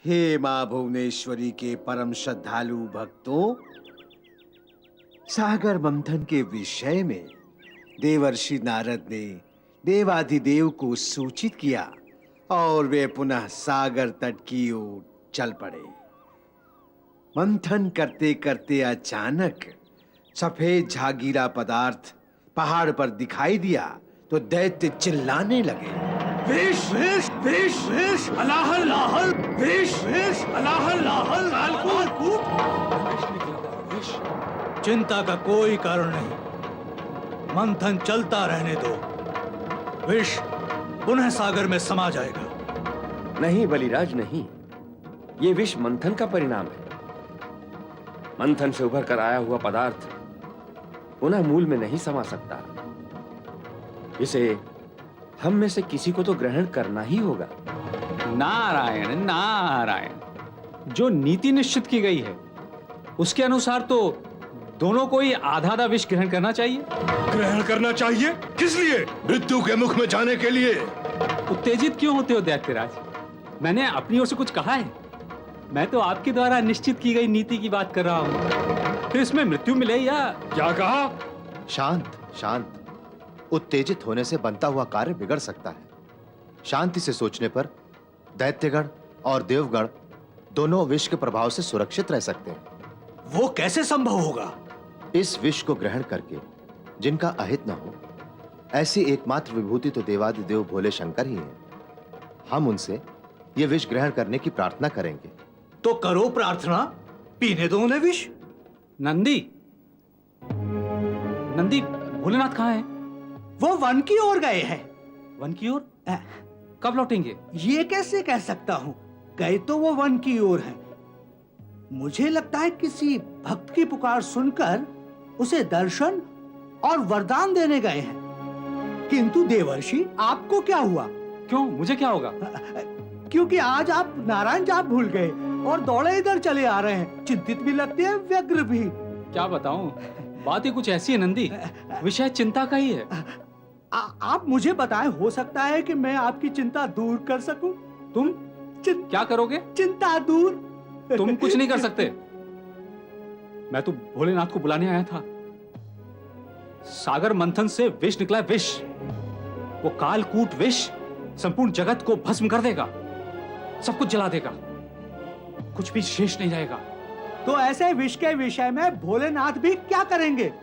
हे मां भुवनेश्वरी के परम श्रद्धालु भक्तों, सागर मंथन के विषय में देवर्षि नारद ने देवाधिदेव को सूचित किया और वे पुनः सागर तट की ओर चल पड़े। मंथन करते करते अचानक सफेद झागीरा पदार्थ पहाड़ पर दिखाई दिया तो दैत्य चिल्लाने लगे, विष विष विष विष अलाहल लाहल, विष विष अलाहल लाहल, कालकूट। चिंता का कोई कारण नहीं, मंथन चलता रहने दो, विष पुनः सागर में समा जाएगा। नहीं बलिराज नहीं, ये विष मंथन का परिणाम है। मंथन से उभर कर आया हुआ पदार्थ पुनः मूल में नहीं समा सकता। इसे हम में से किसी को तो ग्रहण करना ही होगा। नारायण नारायण, जो नीति निश्चित की गई है उसके अनुसार तो दोनों को ही आधा आधा विष ग्रहण करना चाहिए। ग्रहण करना चाहिए? किस लिए? मृत्यु के मुख में जाने के लिए। उत्तेजित क्यों होते हो दैत्यराज? मैंने अपनी ओर से कुछ कहा है? मैं तो आपके द्वारा निश्चित की गई नीति की बात कर रहा हूं। फिर इसमें मृत्यु मिले या क्या कहा? शांत शांत, उत्तेजित होने से बनता हुआ कार्य बिगड़ सकता है। शांति से सोचने पर दैत्यगण और देवगण दोनों विष के प्रभाव से सुरक्षित रह सकते हैं। वो कैसे संभव होगा? इस विष को ग्रहण करके जिनका अहित न हो, ऐसी एकमात्र विभूति तो देवादिदेव भोले शंकर ही हैं। हम उनसे ये विष ग्रहण करने की प्रार्थना करेंगे। तो करो प्रार्थना, पीने दो उन्हें विष। नंदी, नंदी भोलेनाथ कहाँ है? वो वन की ओर गए हैं। वन की ओर? कब लौटेंगे? ये कैसे कह सकता हूं, गए तो वो वन की ओर हैं। मुझे लगता है किसी भक्त की पुकार सुनकर उसे दर्शन और वरदान देने गए हैं। किंतु देवर्षि, आपको क्या हुआ? क्यों, मुझे क्या होगा? क्योंकि आज आप नारायण जाप भूल गए और दौड़े इधर चले आ रहे हैं। चिंतित भी लगते हैं, व्यग्र भी। क्या बताऊं, बात ही कुछ ऐसी है नंदी, विषय चिंता का ही है। आप मुझे बताएं, हो सकता है कि मैं आपकी चिंता दूर कर सकूं। तुम क्या करोगे? चिंता दूर? तुम कुछ नहीं कर सकते। मैं तो भोलेनाथ को बुलाने आया था। सागर मंथन से विष निकला, विष। वो कालकूट विष संपूर्ण जगत को भस्म कर देगा, सब कुछ जला देगा, कुछ भी शेष नहीं रहेगा। तो ऐसे विष के विषय में भोलेनाथ भी क्या करेंगे?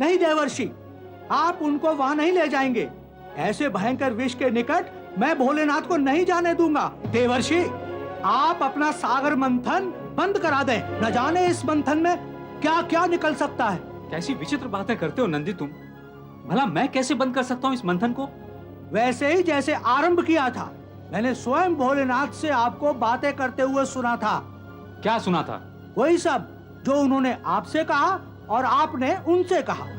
नहीं देवर्षि, आप उनको वहां नहीं ले जाएंगे। ऐसे भयंकर विष के निकट मैं भोलेनाथ को नहीं जाने दूंगा। देवर्षि, आप अपना सागर मंथन बंद करा दें। न जाने इस मंथन में क्या क्या निकल सकता है। कैसी विचित्र बातें करते हो नंदी तुम। भला मैं कैसे बंद कर सकता हूं इस मंथन को? वैसे ही जैसे आरंभ किया था। मैंने स्वयं भोलेनाथ से आपको बातें करते हुए सुना था। क्या सुना था? वही सब जो उन्होंने आपसे कहा और आपने उनसे कहा।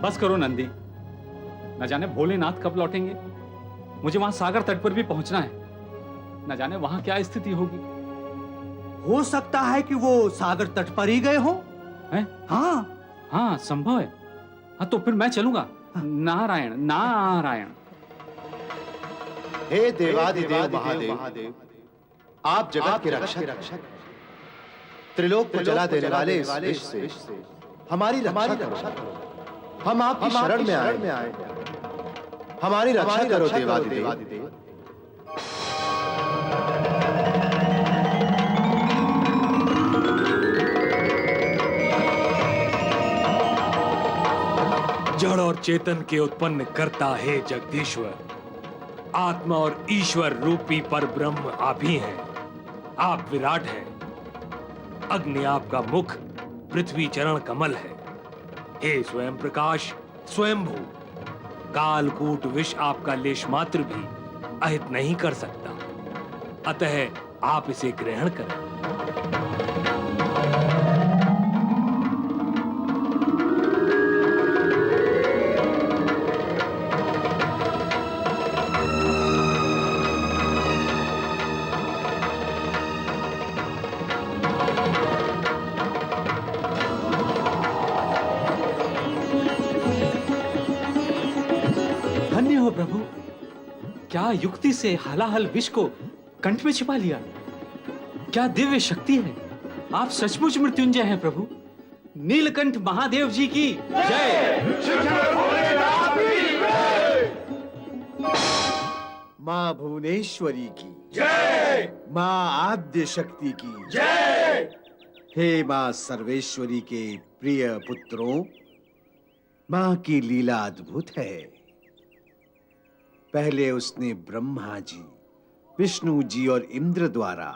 बस करो नंदी, न जाने भोलेनाथ कब लौटेंगे। मुझे वहां सागर तट पर भी पहुंचना है। न जाने वहां क्या स्थिति होगी। हो सकता है कि वो सागर तट पर ही गए हो। हैं? हाँ हाँ, संभव है। हाँ, तो फिर मैं चलूंगा। नारायण नारायण। हे देवादिदेव महादेव, आप जगत के रक्षक, त्रिलोक को जला देने वाले इस विष से हमारी रक्षा करो। हम आपकी शरण में आए, हमारी रक्षा करो देवादिदेव। जड़ और चेतन के उत्पन्न करता है जगदीश्वर। आत्मा और ईश्वर रूपी पर ब्रह्म आप ही हैं। आप विराट हैं। अग्नि आपका मुख, पृथ्वी चरण कमल है। हे स्वयं प्रकाश, स्वयंभू, कालकूट विष आपका लेश मात्र भी अहित नहीं कर सकता। अतः आप इसे ग्रहण करें। हो प्रभु, क्या युक्ति से हलाहल विष को कंठ में छिपा लिया। क्या दिव्य शक्ति है! आप सचमुच मृत्युंजय हैं प्रभु। नीलकंठ महादेव जी की जय। माँ भुवनेश्वरी की जय। माँ आद्य शक्ति की जय। हे माँ सर्वेश्वरी के प्रिय पुत्रों, माँ की लीला अद्भुत है। पहले उसने ब्रह्मा जी, विष्णु जी और इंद्र द्वारा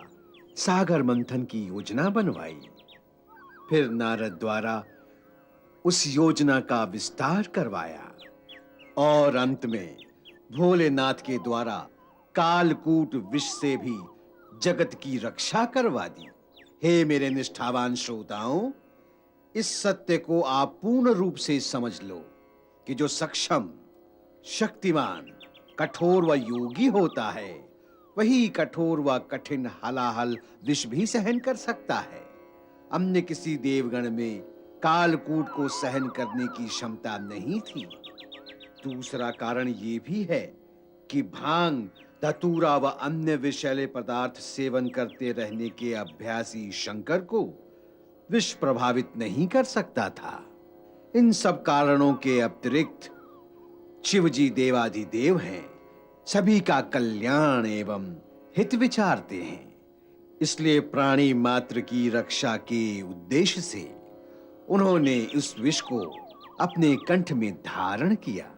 सागर मंथन की योजना बनवाई। फिर नारद द्वारा उस योजना का विस्तार करवाया और अंत में भोलेनाथ के द्वारा कालकूट विष से भी जगत की रक्षा करवा दी। हे मेरे निष्ठावान श्रोताओं, इस सत्य को आप पूर्ण रूप से समझ लो कि जो सक्षम, शक्तिमान, कठोर व योगी होता है, वही कठोर व कठिन हलाहल विष भी सहन कर सकता है। अन्य किसी देवगण में कालकूट को सहन करने की क्षमता नहीं थी। दूसरा कारण ये भी है कि भांग, धतूरा व अन्य विषैले पदार्थ सेवन करते रहने के अभ्यासी शंकर को विष प्रभावित नहीं कर सकता था। इन सब कारणों के अतिरिक्त शिव जी देवाधिदेव हैं, सभी का कल्याण एवं हित विचारते हैं। इसलिए प्राणी मात्र की रक्षा के उद्देश्य से उन्होंने इस विष को अपने कंठ में धारण किया।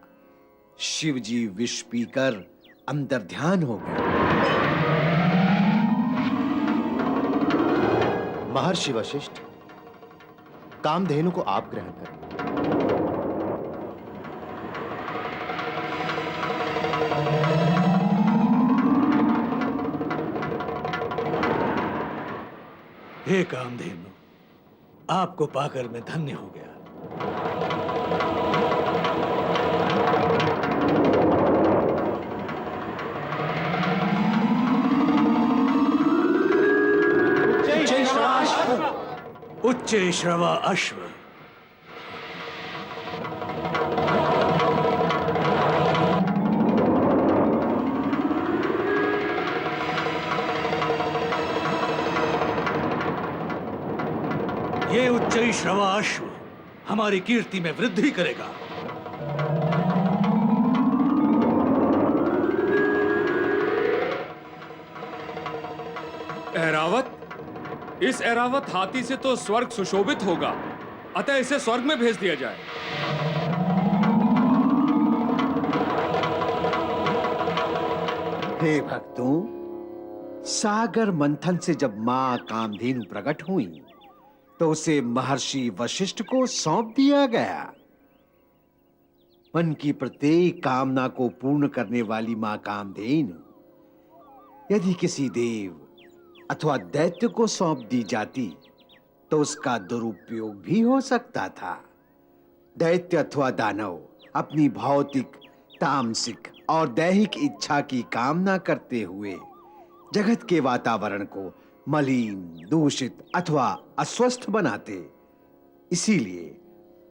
शिव जी विष पीकर अंतर्ध्यान हो गए। महर्षि वशिष्ठ, कामधेनु को आप ग्रहण करें। हे कामधेनु, आपको पाकर मैं धन्य हो गया। उच्चे श्रवा अश्व। ये उच्चई श्रवा अश्व हमारी कीर्ति में वृद्धि करेगा। ऐरावत, इस ऐरावत हाथी से तो स्वर्ग सुशोभित होगा, अतः इसे स्वर्ग में भेज दिया जाए। हे भक्तों, सागर मंथन से जब मां कामधेनु प्रकट हुई तो उसे महर्षि वशिष्ठ को सौंप दिया गया। मन की प्रत्येक कामना को पूर्ण करने वाली मां कामधेनु यदि किसी देव अथवा दैत्य को सौंप दी जाती तो उसका दुरुपयोग भी हो सकता था। दैत्य अथवा दानव अपनी भौतिक, तामसिक और दैहिक इच्छा की कामना करते हुए जगत के वातावरण को मलिन, दूषित अथवा अस्वस्थ बनाते। इसीलिए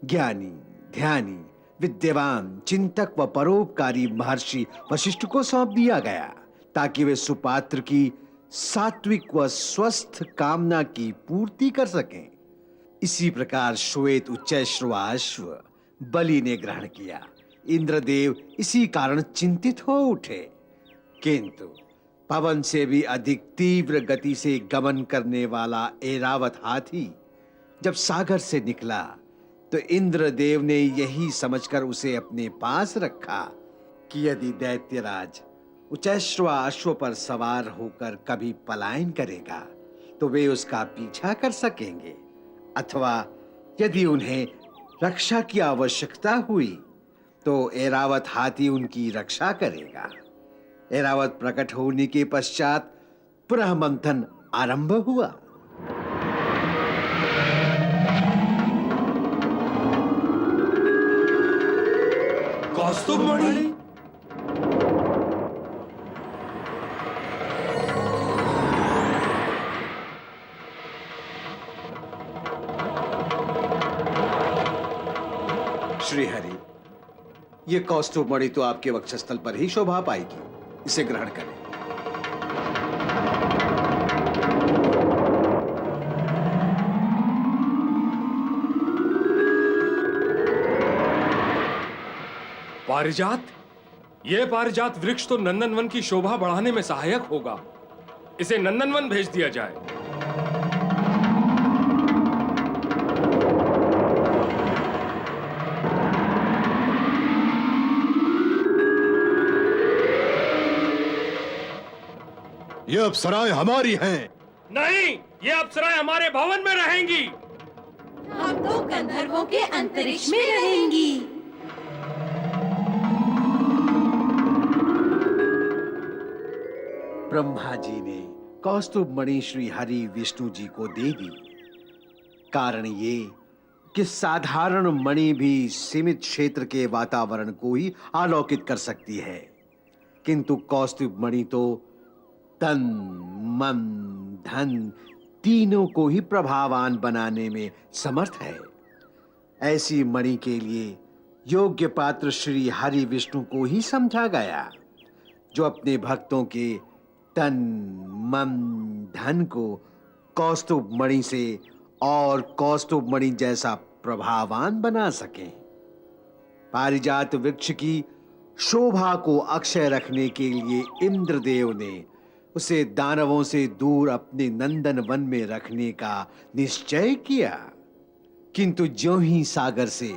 ज्ञानी, ध्यानी, विद्वान, चिंतक व परोपकारी महर्षि वशिष्ठ को सौंप दिया गया ताकि वे सुपात्र की सात्विक व स्वस्थ कामना की पूर्ति कर सकें। इसी प्रकार श्वेत उच्चैश्रवाश्व बलि ने ग्रहण किया। इंद्रदेव इसी कारण चिंतित हो उठे, किंतु पवन से भी अधिक तीव्र गति से गमन करने वाला ऐरावत हाथी जब सागर से निकला तो इंद्रदेव ने यही समझकर उसे अपने पास रखा कि यदि दैत्यराज उच्चैश्रवा अश्व पर सवार होकर कभी पलायन करेगा तो वे उसका पीछा कर सकेंगे, अथवा यदि उन्हें रक्षा की आवश्यकता हुई तो ऐरावत हाथी उनकी रक्षा करेगा। ऐरावत प्रकट होने के पश्चात पुनः मंथन आरंभ हुआ। कौस्तुभमणि, श्रीहरि, ये कौस्तुभमणि तो आपके वक्षस्थल पर ही शोभा पाएगी, इसे ग्रहण करें। पारिजात? यह पारिजात वृक्ष तो नंदनवन की शोभा बढ़ाने में सहायक होगा। इसे नंदनवन भेज दिया जाए। ये अप्सराएं हमारी हैं। नहीं, ये अप्सराएं हमारे भवन में रहेंगी। हम तो गंधर्वों के अंतरिक्ष में रहेंगी। ब्रह्मा जी ने कौस्तुभ मणि श्री हरि विष्णु जी को दे दी। कारण ये कि साधारण मणि भी सीमित क्षेत्र के वातावरण को ही आलोकित कर सकती है, किंतु कौस्तुभ मणि तो तन, मन, धन तीनों को ही प्रभावान बनाने में समर्थ है। ऐसी मणि के लिए योग्य पात्र श्री हरि विष्णु को ही समझा गया, जो अपने भक्तों के तन, मन, धन को कौस्तुभ मणि से और कौस्तुभ मणि जैसा प्रभावान बना सके। पारिजात वृक्ष की शोभा को अक्षय रखने के लिए इंद्रदेव ने उसे दानवों से दूर अपने नंदन वन में रखने का निश्चय किया। किंतु ज्यों ही सागर से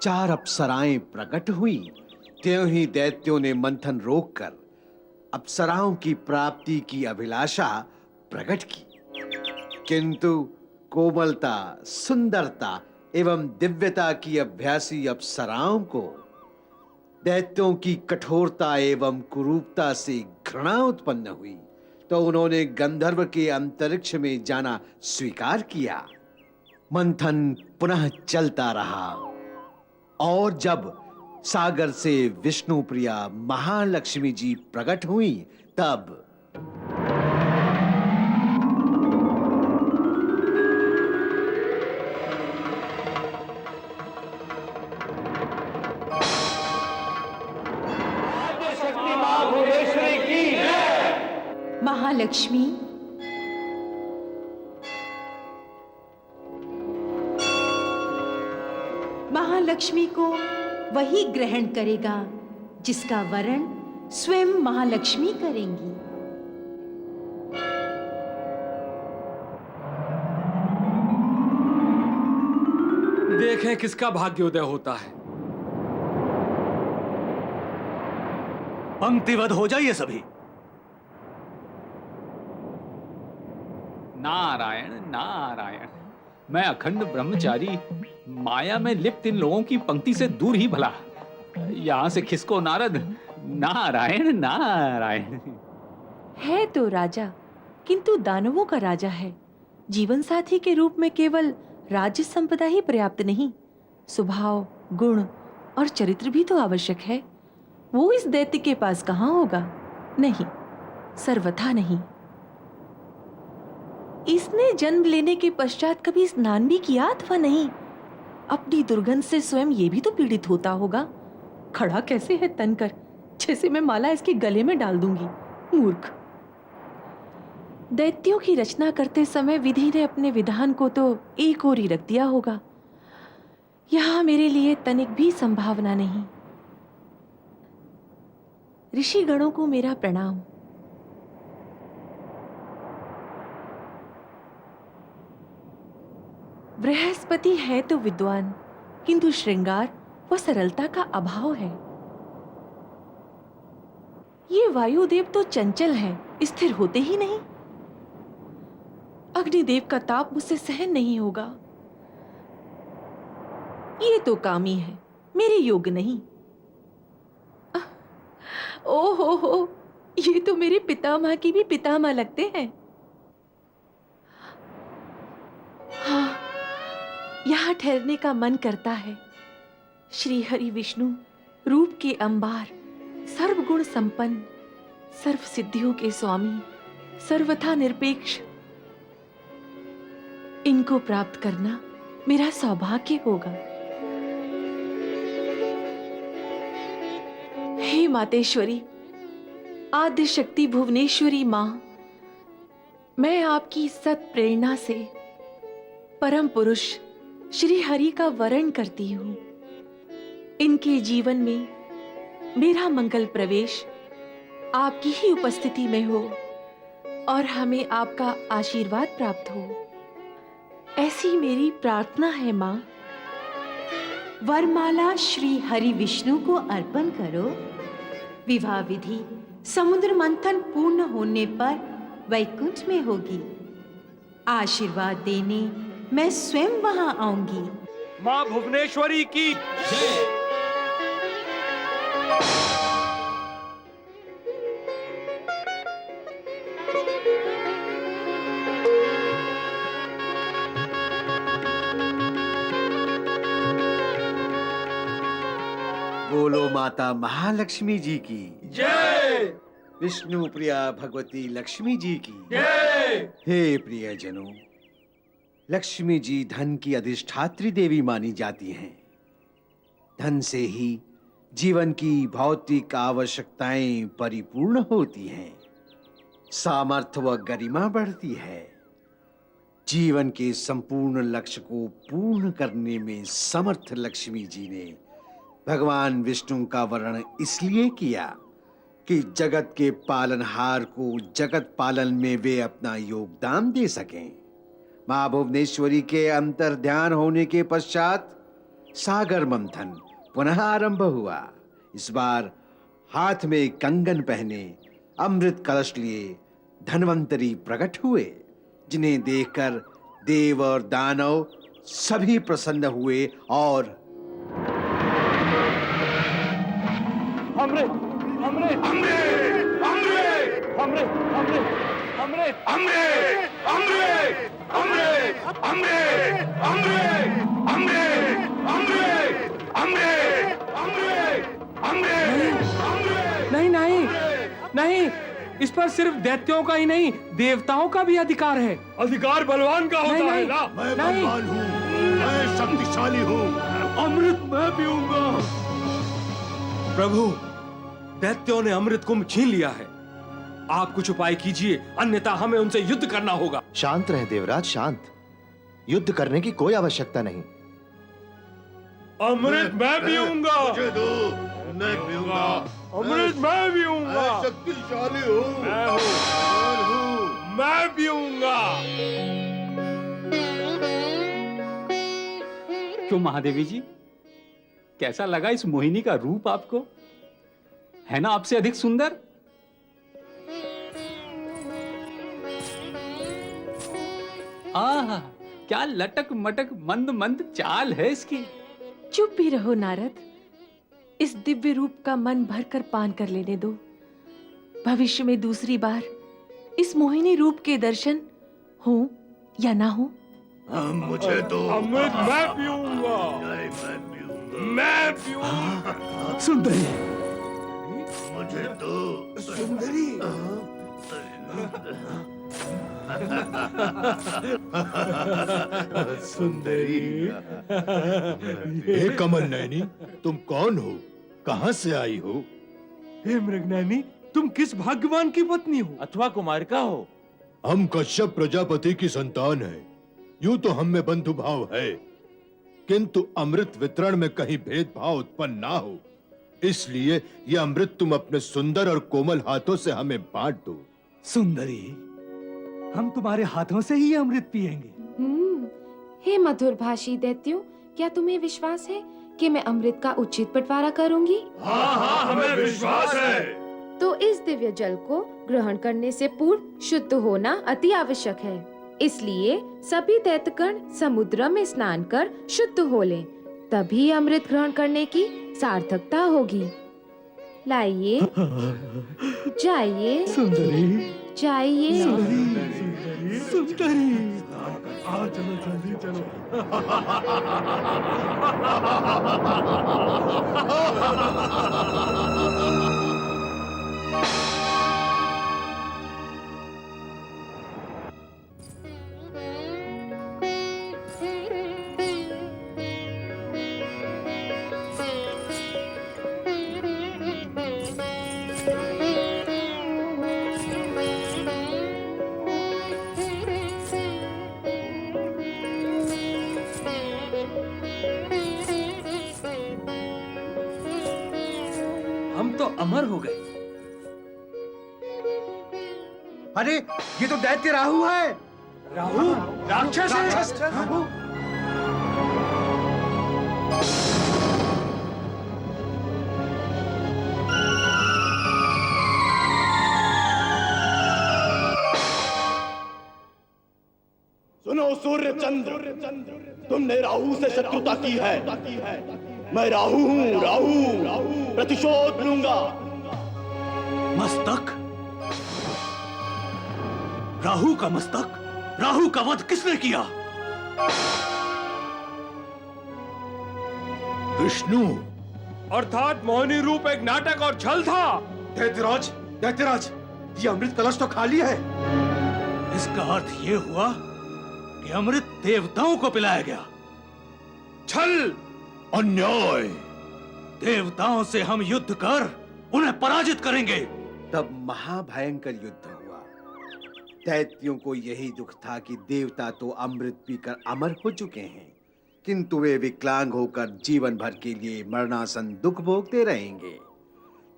4 अप्सराएं प्रकट हुई, त्यों ही दैत्यों ने मंथन रोककर अप्सराओं की प्राप्ति की अभिलाषा प्रकट की। किंतु कोमलता, सुंदरता एवं दिव्यता की अभ्यासी अप्सराओं को दैत्यों की कठोरता एवं कुरूपता से घृणा उत्पन्न हुई, तो उन्होंने गंधर्व के अंतरिक्ष में जाना स्वीकार किया। मंथन पुनः चलता रहा और जब सागर से विष्णु प्रिया महालक्ष्मी जी प्रकट हुई, तब महालक्ष्मी, महालक्ष्मी को वही ग्रहण करेगा जिसका वरण स्वयं महालक्ष्मी करेंगी। देखें किसका भाग्योदय होता है। पंक्तिबद्ध हो जाइए सभी। नारायण नारायण। मैं अखंड ब्रह्मचारी माया में लिप्त इन लोगों की पंक्ति से दूर ही भला। यहां से खिसको नारद। नारायण नारायण। है तो राजा, किंतु दानवों का राजा है। जीवन साथी के रूप में केवल राज्य संपदा ही पर्याप्त नहीं, स्वभाव, गुण और चरित्र भी तो आवश्यक है। वो इस दैत्य के पास कहाँ होगा? नहीं, सर्वथा नहीं। इसने जन्म लेने के पश्चात कभी स्नान भी किया अथवा नहीं? अपनी दुर्गंध से स्वयं ये भी तो पीड़ित होता होगा। खड़ा कैसे है तनकर, जैसे मैं माला इसके गले में डाल दूंगी। मूर्ख। दैत्यों की रचना करते समय विधि ने अपने विधान को तो एक ओर ही रख दिया होगा। यहां मेरे लिए तनिक भी संभावना नहीं। ऋषि गणों को मेरा प्रणाम। बृहस्पति है तो विद्वान, किंतु श्रृंगार व सरलता का अभाव है। ये वायुदेव तो चंचल है, स्थिर होते ही नहीं। अग्निदेव का ताप मुझसे सहन नहीं होगा। ये तो कामी है, मेरे योग्य नहीं। ओहो, ये तो मेरे पितामह की भी पितामह लगते हैं। हाँ, यहाँ ठहरने का मन करता है। श्री हरि विष्णु रूप के अंबार, सर्वगुण संपन्न, सर्व सिद्धियों के स्वामी, सर्वथा निरपेक्ष, इनको प्राप्त करना मेरा सौभाग्य होगा। हे मातेश्वरी, आद्य शक्ति भुवनेश्वरी मां, मैं आपकी सत प्रेरणा से परम पुरुष श्री हरि का वरण करती हूं। इनके जीवन में मेरा मंगल प्रवेश आपकी ही उपस्थिति में हो और हमें आपका आशीर्वाद प्राप्त हो, ऐसी मेरी प्रार्थना है माँ। वरमाला श्री हरि विष्णु को अर्पण करो। विवाह विधि समुद्र मंथन पूर्ण होने पर वैकुंठ में होगी। आशीर्वाद देने मैं स्वयं वहां आऊंगी। माँ भुवनेश्वरी की जय। बोलो माता महालक्ष्मी जी की जय। विष्णु प्रिया भगवती लक्ष्मी जी की जय। हे प्रियजनों, लक्ष्मी जी धन की अधिष्ठात्री देवी मानी जाती हैं। धन से ही जीवन की भौतिक आवश्यकताएं परिपूर्ण होती हैं, सामर्थ्य व गरिमा बढ़ती है। जीवन के संपूर्ण लक्ष्य को पूर्ण करने में समर्थ लक्ष्मी जी ने भगवान विष्णु का वर्णन इसलिए किया कि जगत के पालनहार को जगत पालन में वे अपना योगदान दे सकें। मां भुवनेश्वरी के अंतर ध्यान होने के पश्चात सागर मंथन पुनः आरंभ हुआ। इस बार हाथ में कंगन पहने अमृत कलश लिए धन्वंतरी प्रकट हुए, जिन्हें देखकर देव और दानव सभी प्रसन्न हुए और अमृत अमृत अमृत अमृत अमृत अमृत अमृत अमृत अमृत अमृत अमृत अमृत अमृत अमृत अमृत। नहीं नहीं नहीं, इस पर सिर्फ दैत्यों का ही नहीं, देवताओं का भी अधिकार है। अधिकार बलवान का होता है ना। मैं बलवान हूँ, मैं शक्तिशाली हूँ। अमृत मैं पीऊंगा। प्रभु, दैत्यों ने अमृत कुंभ छीन लिया है। आप कुछ उपाय कीजिए, अन्यथा हमें उनसे युद्ध करना होगा। शांत रहे देवराज, शांत। युद्ध करने की कोई आवश्यकता नहीं। अमृत मैं पीऊंगा। मुझे दो, मैं पीऊंगा। अमृत मैं पीऊंगा। मैं शक्तिशाली हूँ, मैं हूँ, मैं पीऊंगा। क्यों महादेवी जी, कैसा लगा इस मोहिनी का रूप आपको? है ना आपसे अधिक सुंदर? आह, क्या लटक मटक मंद मंद चाल है इसकी। चुप भी रहो नारद, इस दिव्य रूप का मन भरकर पान कर लेने दो। भविष्य में दूसरी बार इस मोहिनी रूप के दर्शन हो या ना हो। मुझे दो। अमृत मैं पीऊंगा। नहीं, मैं पीऊंगा। मैं पीऊंगा। सुंदरी, मुझे दो। सुंदरी, सुंदरी। हे कमल नयनी, तुम कौन हो? कहाँ से आई हो? हे मृगनयनी, तुम किस भाग्यवान की पत्नी हो? अथवा कुमारिका हो? हम कश्यप प्रजापति की संतान हैं। यूं तो हम में बंधु भाव है, किंतु अमृत वितरण में कहीं भेदभाव उत्पन्न ना हो, इसलिए यह अमृत तुम अपने सुंदर और कोमल हाथों से हमें बांट दो। सुंदरी, हम तुम्हारे हाथों से ही अमृत पिएंगे। हे मधुर भाषी दैत्यों, क्या तुम्हें विश्वास है कि मैं अमृत का उचित बंटवारा करूंगी? हाँ हाँ, हमें विश्वास है। तो इस दिव्य जल को ग्रहण करने से पूर्व शुद्ध होना अति आवश्यक है। इसलिए सभी दैत्यगण समुद्र में स्नान कर शुद्ध हो लें, तभी अमृत ग्रहण करने की सार्थकता होगी। लाइए, जाइए, सुंदरी, जाइए। सुंदरी, आओ चलो जल्दी चलो। अमर हो गए। अरे ये तो दैत्य राहु है। राहु राक्षस है। राहु। सुनो सूर्य चंद्र, तुमने राहु से शत्रुता की है। मैं राहु हूँ, राहु प्रतिशोध लूंगा। मस्तक, राहु का मस्तक, राहु का वध किसने किया? विष्णु। अर्थात मोहिनी रूप एक नाटक और छल था। दैत्यराज, दैत्यराज, ये अमृत कलश तो खाली है। इसका अर्थ ये हुआ कि अमृत देवताओं को पिलाया गया। छल, अन्याय। देवताओं से हम युद्ध कर उन्हें पराजित करेंगे। तब महाभयंकर युद्ध हुआ। दैत्यों को यही दुख था कि देवता तो अमृत पीकर अमर हो चुके हैं, किंतु वे विकलांग होकर जीवन भर के लिए मरणासन दुख भोगते रहेंगे।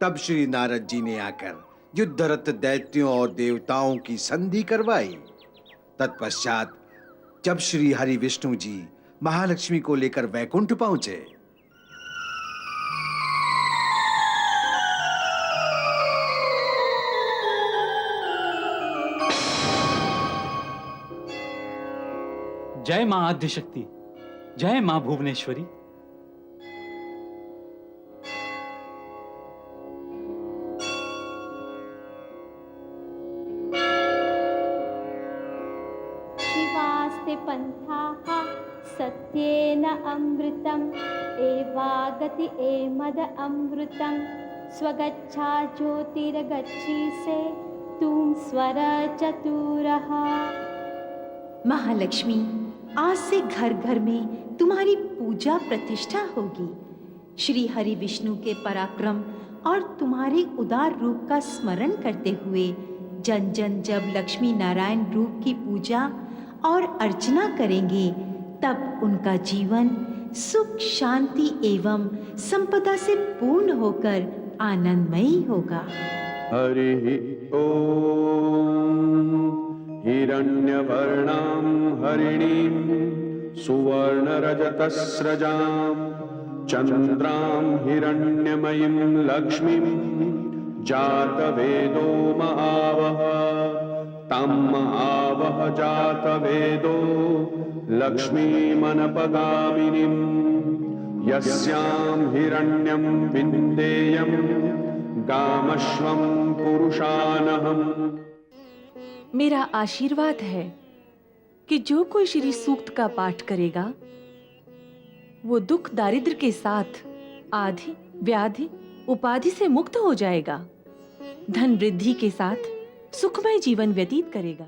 तब श्री नारद जी ने आकर युद्धरत दैत्यों और देवताओं की संधि करवाई। तत्पश्चात जब श्री हरि विष्णु जी महालक्ष्मी को लेकर वैकुंठ पहुंचे, जय मां आद्यशक्ति, जय मां भुवनेश्वरी। शिवास्ते पंथाः सत्येन अमृतम् एवागति एमद अमृतम् स्वगच्छा ज्योतिर्गच्छी से तुम स्वर चतुरः। महालक्ष्मी, आज से घर घर में तुम्हारी पूजा प्रतिष्ठा होगी। श्री हरि विष्णु के पराक्रम और तुम्हारे उदार रूप का स्मरण करते हुए जन जन जब लक्ष्मी नारायण रूप की पूजा और अर्चना करेंगे, तब उनका जीवन सुख, शांति एवं संपदा से पूर्ण होकर आनंदमयी होगा। हरि ओम। हिरण्यवर्णां हरिणीं सुवर्णरजतस्रजां चन्द्रां हिरण्यमयीं लक्ष्मीं जातवेदो महावः तं महावः जातवेदो लक्ष्मीमनपगामिनीं यस्यां हिरण्यं विन्देयं गामश्वं पुरुषानहम्। मेरा आशीर्वाद है कि जो कोई श्री सूक्त का पाठ करेगा वो दुख दारिद्र के साथ आधि, व्याधि, उपाधि से मुक्त हो जाएगा, धन वृद्धि के साथ सुखमय जीवन व्यतीत करेगा।